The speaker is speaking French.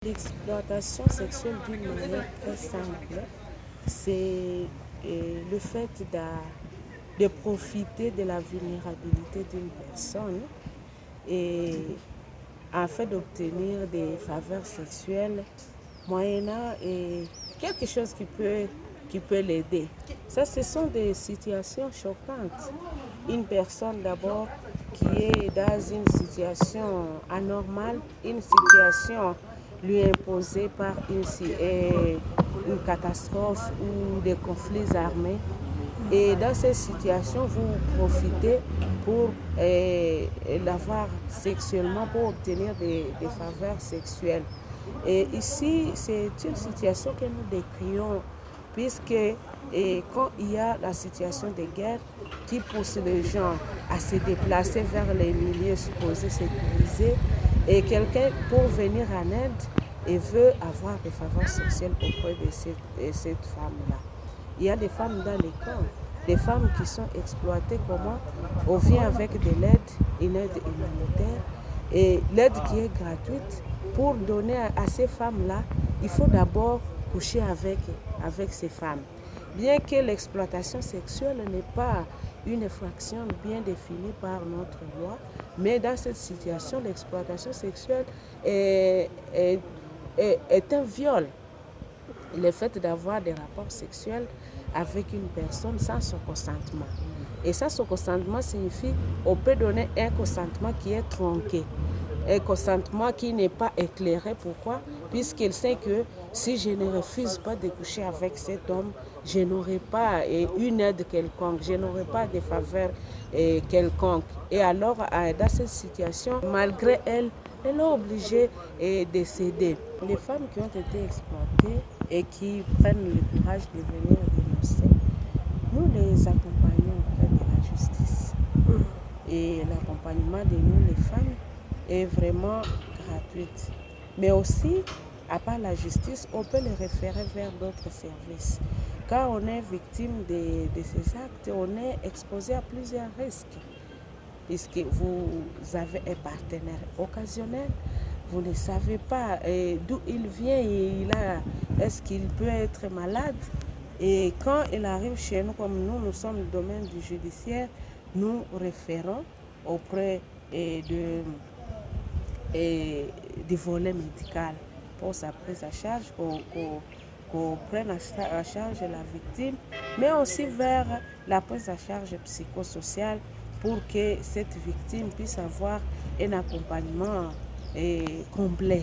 L'exploitation sexuelle d'une manière très simple, c'est le fait de profiter de la vulnérabilité d'une personne et afin d'obtenir des faveurs sexuelles moyennant quelque chose qui peut l'aider. Ça, ce sont des situations choquantes. Une personne d'abord qui est dans une situation anormale, une situation lui imposée par une catastrophe ou des conflits armés. Et dans cette situation, vous profitez pour l'avoir sexuellement, pour obtenir des faveurs sexuelles. Et ici, c'est une situation que nous décrions, puisque quand il y a la situation de guerre qui pousse les gens à se déplacer vers les milieux supposés sécurisés, et quelqu'un pour venir en aide et veut avoir des faveurs sexuelles auprès de cette femme-là. Il y a des femmes dans les camps, des femmes qui sont exploitées. Comment? On vient avec de l'aide, une aide humanitaire, et l'aide qui est gratuite. Pour donner à ces femmes-là, il faut d'abord coucher avec ces femmes. Bien que l'exploitation sexuelle n'est pas une infraction bien définie par notre loi, mais dans cette situation, l'exploitation sexuelle est un viol. Le fait d'avoir des rapports sexuels avec une personne sans son consentement. Et sans son consentement signifie qu'on peut donner un consentement qui est tronqué. Un consentement qui n'est pas éclairé. Pourquoi? Puisqu'il sait que si je ne refuse pas de coucher avec cet homme, je n'aurai pas une aide quelconque, je n'aurai pas de faveur quelconque. Et alors, dans cette situation, malgré elle, elle est obligée de céder. Les femmes qui ont été exploitées et qui prennent le courage de venir dénoncer, nous les accompagnons auprès de la justice. Et l'accompagnement de nous, les femmes, est vraiment gratuite. Mais aussi, à part la justice, on peut les référer vers d'autres services. Quand on est victime de ces actes, on est exposé à plusieurs risques. Puisque vous avez un partenaire occasionnel, vous ne savez pas d'où il vient, est-ce qu'il peut être malade. Et quand il arrive chez nous, comme nous sommes le domaine du judiciaire, nous référons auprès du volet médical pour sa prise en charge, qu'on prenne en charge la victime, mais aussi vers la prise en charge psychosociale pour que cette victime puisse avoir un accompagnement complet.